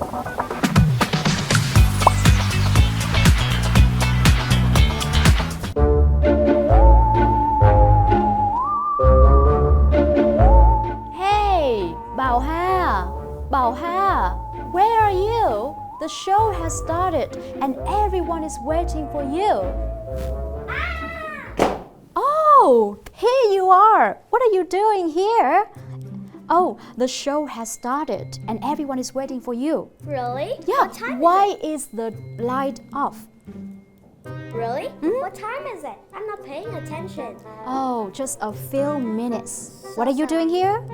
Hey, Bảo Hà! Bảo Hà! Where are you? The show has started and everyone is waiting for you. Oh, here you are. What are you doing here? Oh, the show has started and everyone is waiting for you. Really? Yeah, What time why is is the light off? it? Really? What time is it? I'm not paying attention. Oh, just a few minutes. What are you doing here?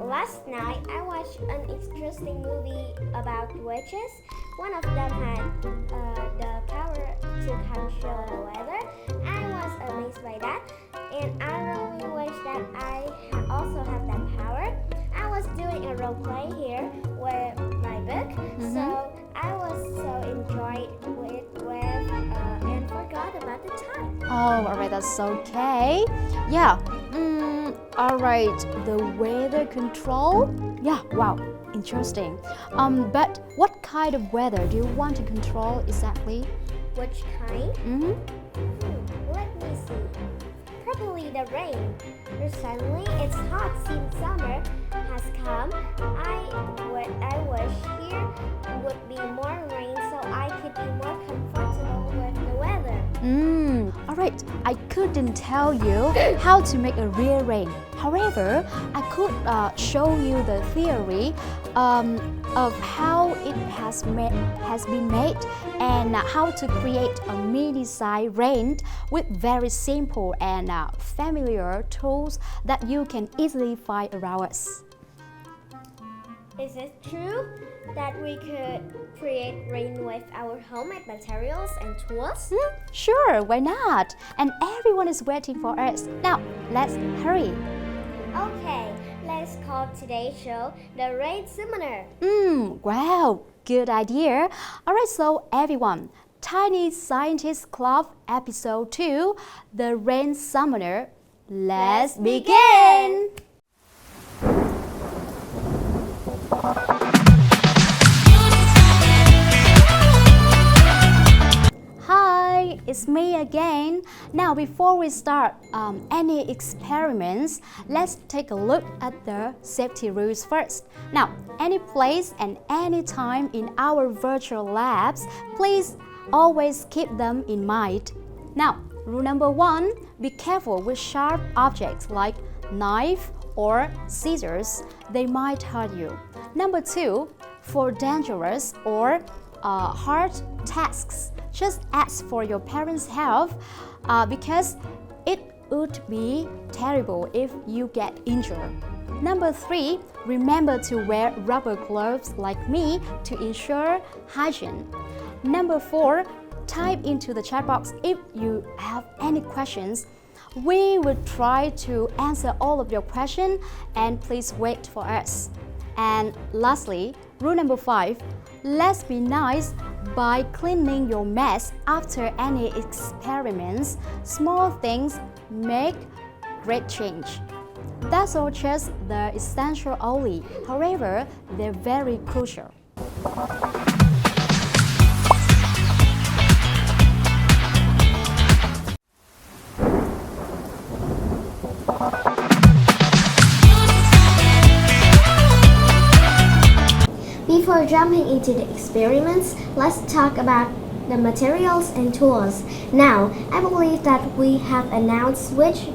Last night I watched an interesting movie about witches. One of them had the power to control the weather. I was amazed by that, and I really wish that I also have that power. I was doing a role play here with my book, so I was so enjoyed with and forgot about the time. Oh, alright, that's okay. Yeah. Alright, the weather control. Yeah, wow, interesting. But what kind of weather do you want to control exactly? Which kind? Let me see. Probably the rain. Recently, it's hot since summer has come. I wish here would be more rain so I could be more comfortable with the weather. Alright, I couldn't tell you how to make a real rain. However, I could show you the theory of how it has been made and how to create a mini-size rain with very simple and familiar tools that you can easily find around us. Is it true that we could create rain with our homemade materials and tools? Sure, why not? And everyone is waiting for us. Now, let's hurry. Okay, let's call today's show the Rain Summoner. Wow, good idea. Alright, so everyone, Tiny Scientist Club episode 2, The Rain Summoner. Let's begin! Hi, it's me again. Now, before we start any experiments, let's take a look at the safety rules first. Now, any place and any time in our virtual labs, please always keep them in mind. Now, rule number 1, be careful with sharp objects like knife or scissors. They might hurt you. Number 2, for dangerous or hard tasks, just ask for your parents' help because it would be terrible if you get injured. Number 3, remember to wear rubber gloves like me to ensure hygiene. Number 4, type into the chat box if you have any questions. We will try to answer all of your questions and please wait for us. And lastly, rule number 5, let's be nice by cleaning your mess after any experiments. Small things make great change. That's all just the essential only. However, they're very crucial. Before jumping into the experiments, let's talk about the materials and tools. Now, I believe that we have announced which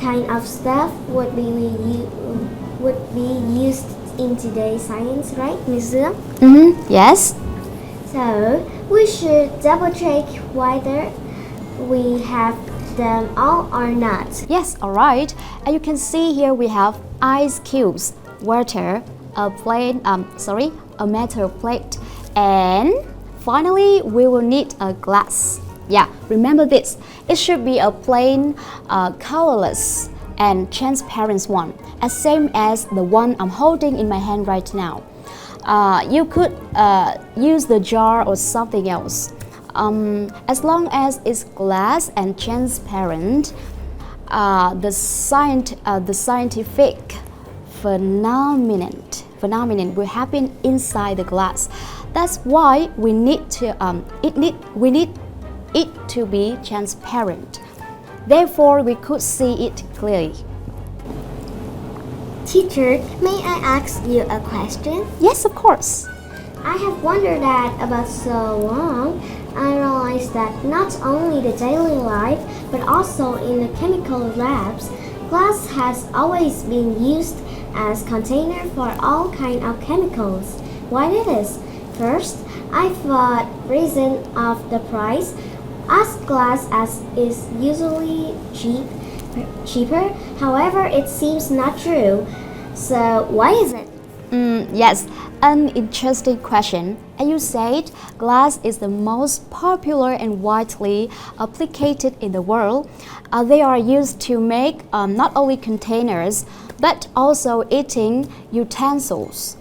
kind of stuff would be used in today's science, right, Ms. Dương? Yes. So, we should double check whether we have them all or not. Yes, alright. And you can see here we have ice cubes, water, a metal plate, and finally we will need a glass. Yeah, remember this. It should be a plain, colorless and transparent one, as same as the one I'm holding in my hand right now. You could use the jar or something else. As long as it's glass and transparent, the scientific phenomenon phenomenon will happen inside the glass. That's why we need it to be transparent. Therefore, we could see it clearly. Teacher, may I ask you a question? Yes, of course. I have wondered that about so long. I realized that not only the daily life, but also in the chemical labs, glass has always been used as container for all kind of chemicals. Why it is? First, I thought reason of the price, as glass as is usually cheaper. However, it seems not true. So why is it? Yes, an interesting question. As you said, glass is the most popular and widely applied in the world. They are used to make not only containers, but also eating utensils.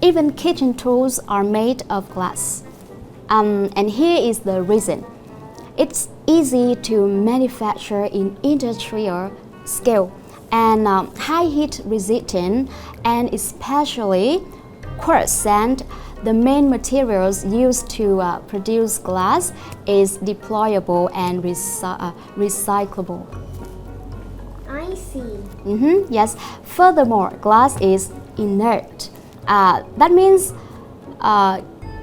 Even kitchen tools are made of glass. And here is the reason. It's easy to manufacture in industrial scale and high heat resistant, and especially quartz sand, the main materials used to produce glass, is deployable and recyclable. I see. Yes. Furthermore, glass is inert. That means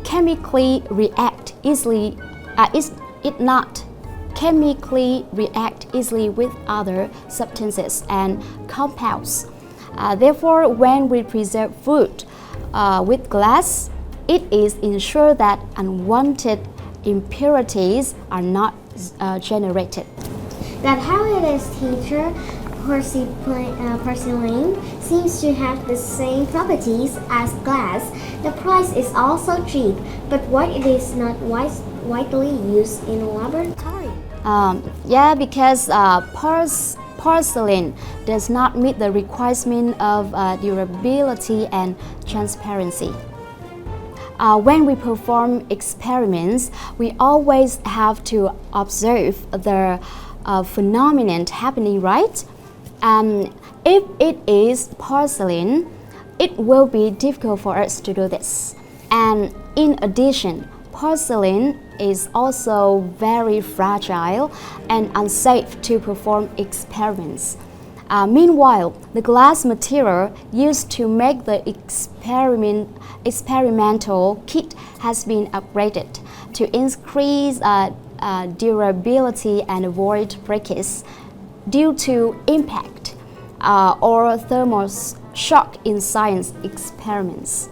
chemically react easily. It not chemically react easily with other substances and compounds. Therefore, when we preserve food with glass, it is ensured that unwanted impurities are not generated. That's how it is, teacher. Porcelain seems to have the same properties as glass. The price is also cheap, but why it is not widely used in a laboratory? Because porcelain does not meet the requirement of durability and transparency. When we perform experiments, we always have to observe the phenomenon happening, right? If it is porcelain, it will be difficult for us to do this. And in addition, porcelain is also very fragile and unsafe to perform experiments. Meanwhile, the glass material used to make the experimental kit has been upgraded to increase durability and avoid breakage due to impact or thermal shock in science experiments.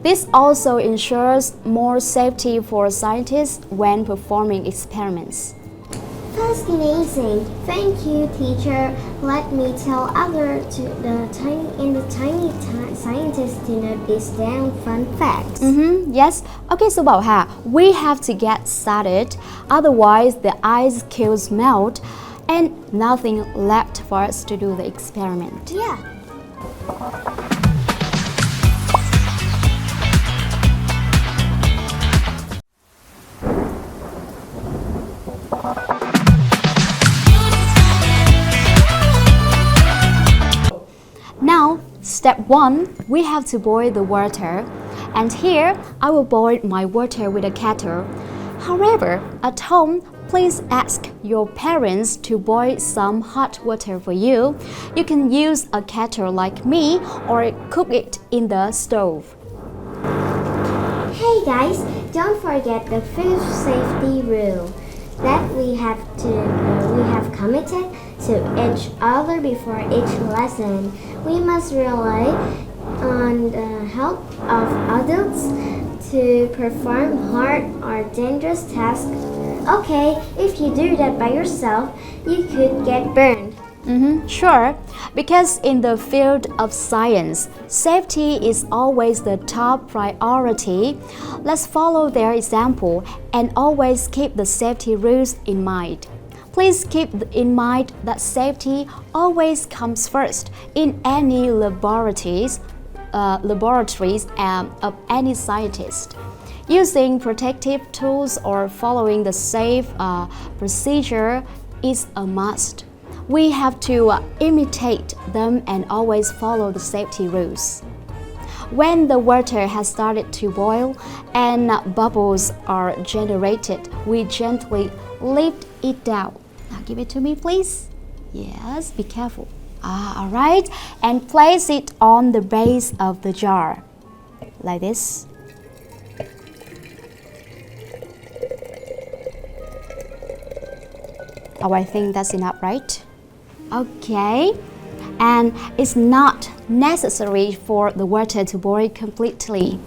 This also ensures more safety for scientists when performing experiments. Fascinating. Thank you, teacher. Let me tell others the tiny scientists to note this down fun facts. Yes. Okay, so Bảo Hà, we have to get started. Otherwise, the ice cubes melt and nothing left for us to do the experiment. Yeah. Now, step 1, we have to boil the water. And here, I will boil my water with a kettle. However, at home, please ask your parents to boil some hot water for you. You can use a kettle like me or cook it in the stove. Hey guys, don't forget the food safety rule that we have committed to each other before each lesson. We must rely on the help of adults to perform hard or dangerous tasks. Okay, if you do that by yourself, you could get burned. Sure, because in the field of science, safety is always the top priority. Let's follow their example and always keep the safety rules in mind. Please keep in mind that safety always comes first in any laboratories of any scientist. Using protective tools or following the safe procedure is a must. We have to imitate them and always follow the safety rules. when the water has started to boil and bubbles are generated, we gently lift it down. Now give it to me, please. Yes, be careful. All right, and place it on the base of the jar, like this. Oh, I think that's enough, right? Okay, and it's not necessary for the water to boil completely.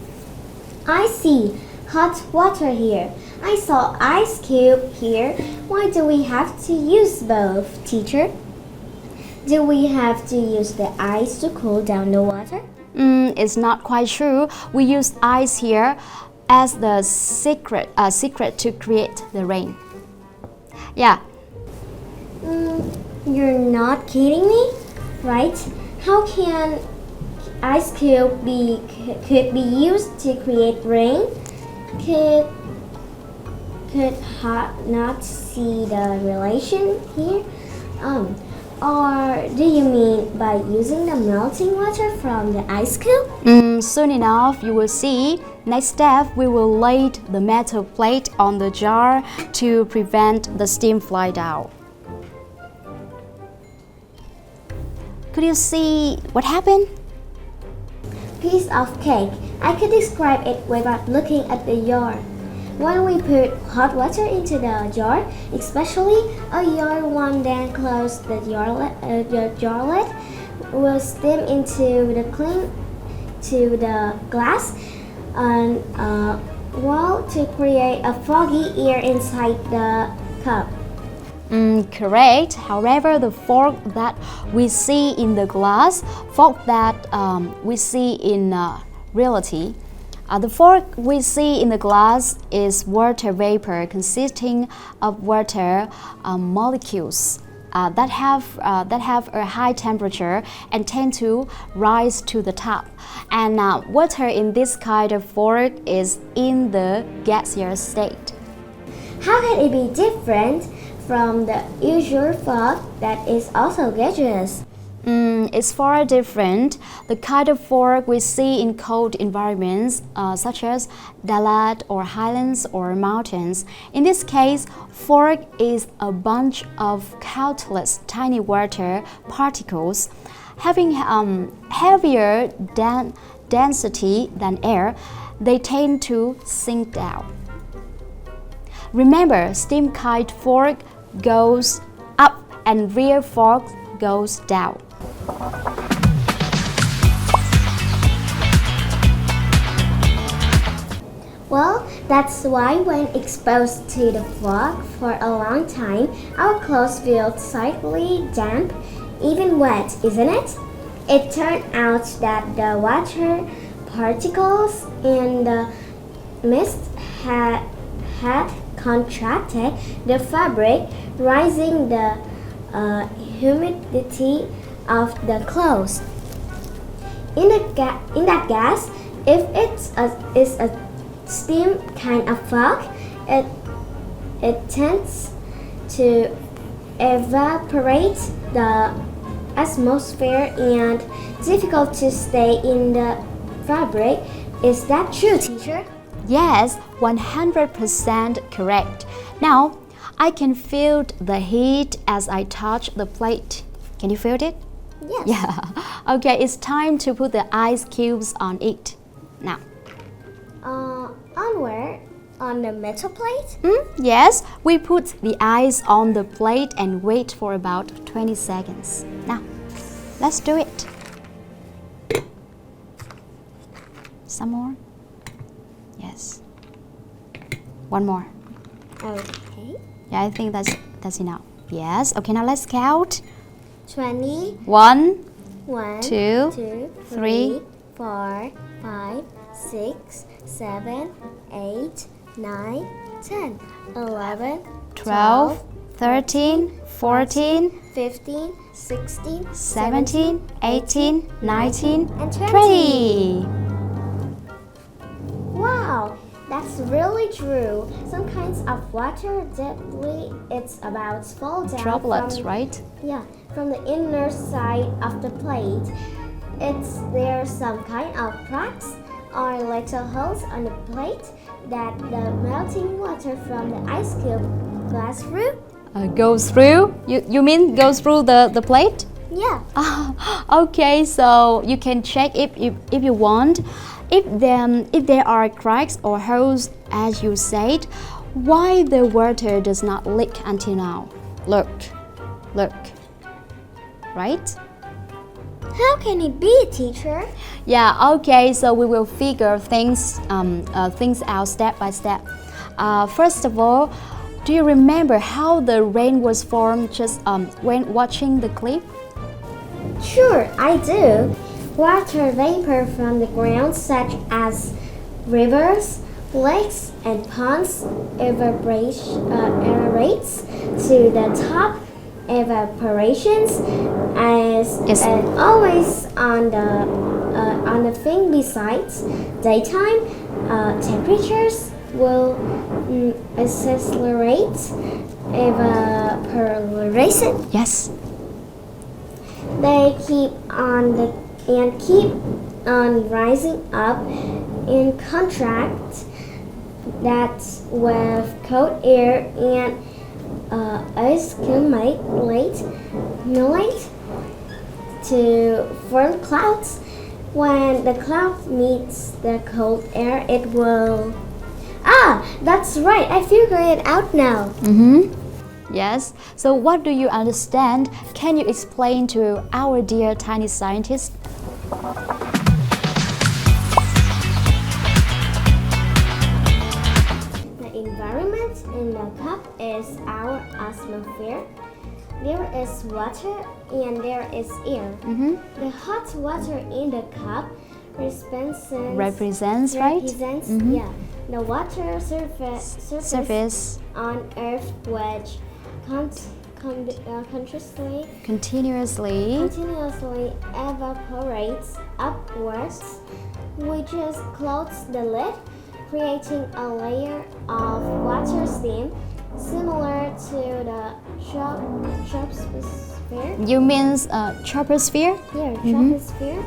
I see. Hot water here. I saw ice cube here. Why do we have to use both, teacher? Do we have to use the ice to cool down the water? It's not quite true. We use ice here as the secret to create the rain. Yeah. You're not kidding me, right? How can ice cube could be used to create rain? Could not see the relation here? Or do you mean by using the melting water from the ice cube? Soon enough, you will see. Next step, we will lay the metal plate on the jar to prevent the steam fly down. Could you see what happened? Piece of cake. I could describe it without looking at the jar. When we put hot water into the jar, especially a yard one, then close the jar lid, will steam into the glass and wall to create a foggy air inside the cup. Correct. However, the fog that we see in the glass, fog that we see in reality, the fog we see in the glass is water vapor consisting of water molecules that have a high temperature and tend to rise to the top. And water in this kind of fog is in the gaseous state. How can it be different from the usual fog that is also gaseous? It's far different. The kind of fog we see in cold environments, such as desert or highlands or mountains. In this case, fog is a bunch of countless tiny water particles having heavier density than air. They tend to sink down. Remember, steam kite fog goes up and real fog goes down. Well, that's why when exposed to the fog for a long time, our clothes feel slightly damp, even wet, isn't it? It turned out that the water particles in the mist had contracted the fabric, raising the humidity of the clothes. In that gas, if it's a steam kind of fog, it tends to evaporate the atmosphere and difficult to stay in the fabric. Is that true, teacher? Yes, 100% correct. Now, I can feel the heat as I touch the plate. Can you feel it? Yes. Yeah. Okay, it's time to put the ice cubes on it. Now. On where? On the metal plate? Yes, we put the ice on the plate and wait for about 20 seconds. Now, let's do it. Some more? Yes. One more. Okay. Yeah, I think that's enough. Yes. Okay, now let's count. 20. 1, 1, 2, 2, 3, 4, 5, 6, 7, 8, 9, 10, 11, 12, 13, 14, 15, 16, 17, 18, 19, and 20. Wow, that's really true. Some kinds of water deeply it's about fall down Droplets, from, right? Yeah, from the inner side of the plate. There are some kind of cracks or little holes on the plate that the melting water from the ice cube glass through. Goes through? You mean goes through the plate? Yeah. Okay, so you can check if you want. If there are cracks or holes, as you said, why the water does not leak until now? Look, right? How can it be, teacher? Yeah, okay, so we will figure things out step by step. First of all, do you remember how the rain was formed just when watching the clip? Sure, I do. Water vapor from the ground, such as rivers, lakes, and ponds, evaporates to the top. Evaporations is always on the thing. Besides, daytime temperatures will accelerate evaporation. Yes. They keep on rising up. In contrast, that's with cold air and accumulate to form clouds. When the cloud meets the cold air, it will. That's right. I figured it out now. Yes. So what do you understand? Can you explain to our dear tiny scientist? The environment in the cup is our atmosphere. There is water and there is air. The hot water in the cup represents right? Yeah, the water surface on Earth, which Continuously evaporates upwards, which just closes the lid, creating a layer of water steam similar to the troposphere. You mean troposphere? Yeah, troposphere.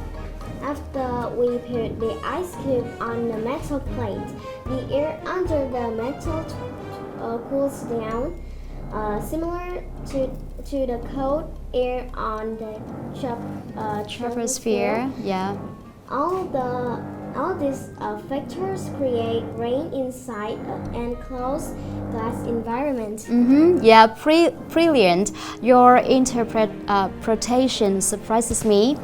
After we put the ice cube on the metal plate, the air under the metal cools down, similar to the cold air on the troposphere. Yeah. All these factors create rain inside an enclosed glass environment. Yeah, brilliant. Your interpretation surprises me.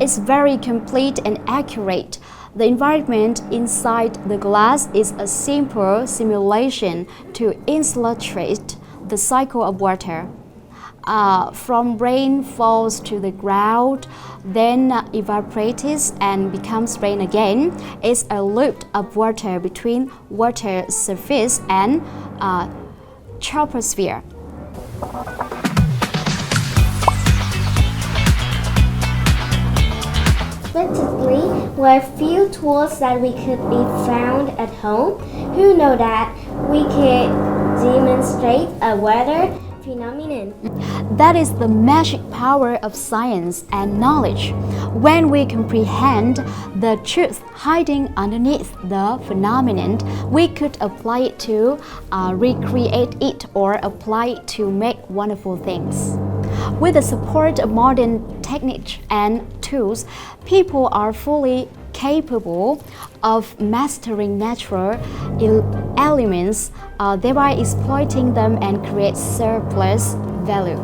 It's very complete and accurate. The environment inside the glass is a simple simulation to illustrate the cycle of water. From rain falls to the ground, then evaporates and becomes rain again. It's a loop of water between water surface and troposphere. Practically, were few tools that we could be found at home. Who know that we could demonstrate a weather phenomenon? That is the magic power of science and knowledge. When we comprehend the truth hiding underneath the phenomenon, we could apply it to recreate it or apply it to make wonderful things. With the support of modern techniques and tools, people are fully capable of mastering natural elements, thereby exploiting them and create surplus value.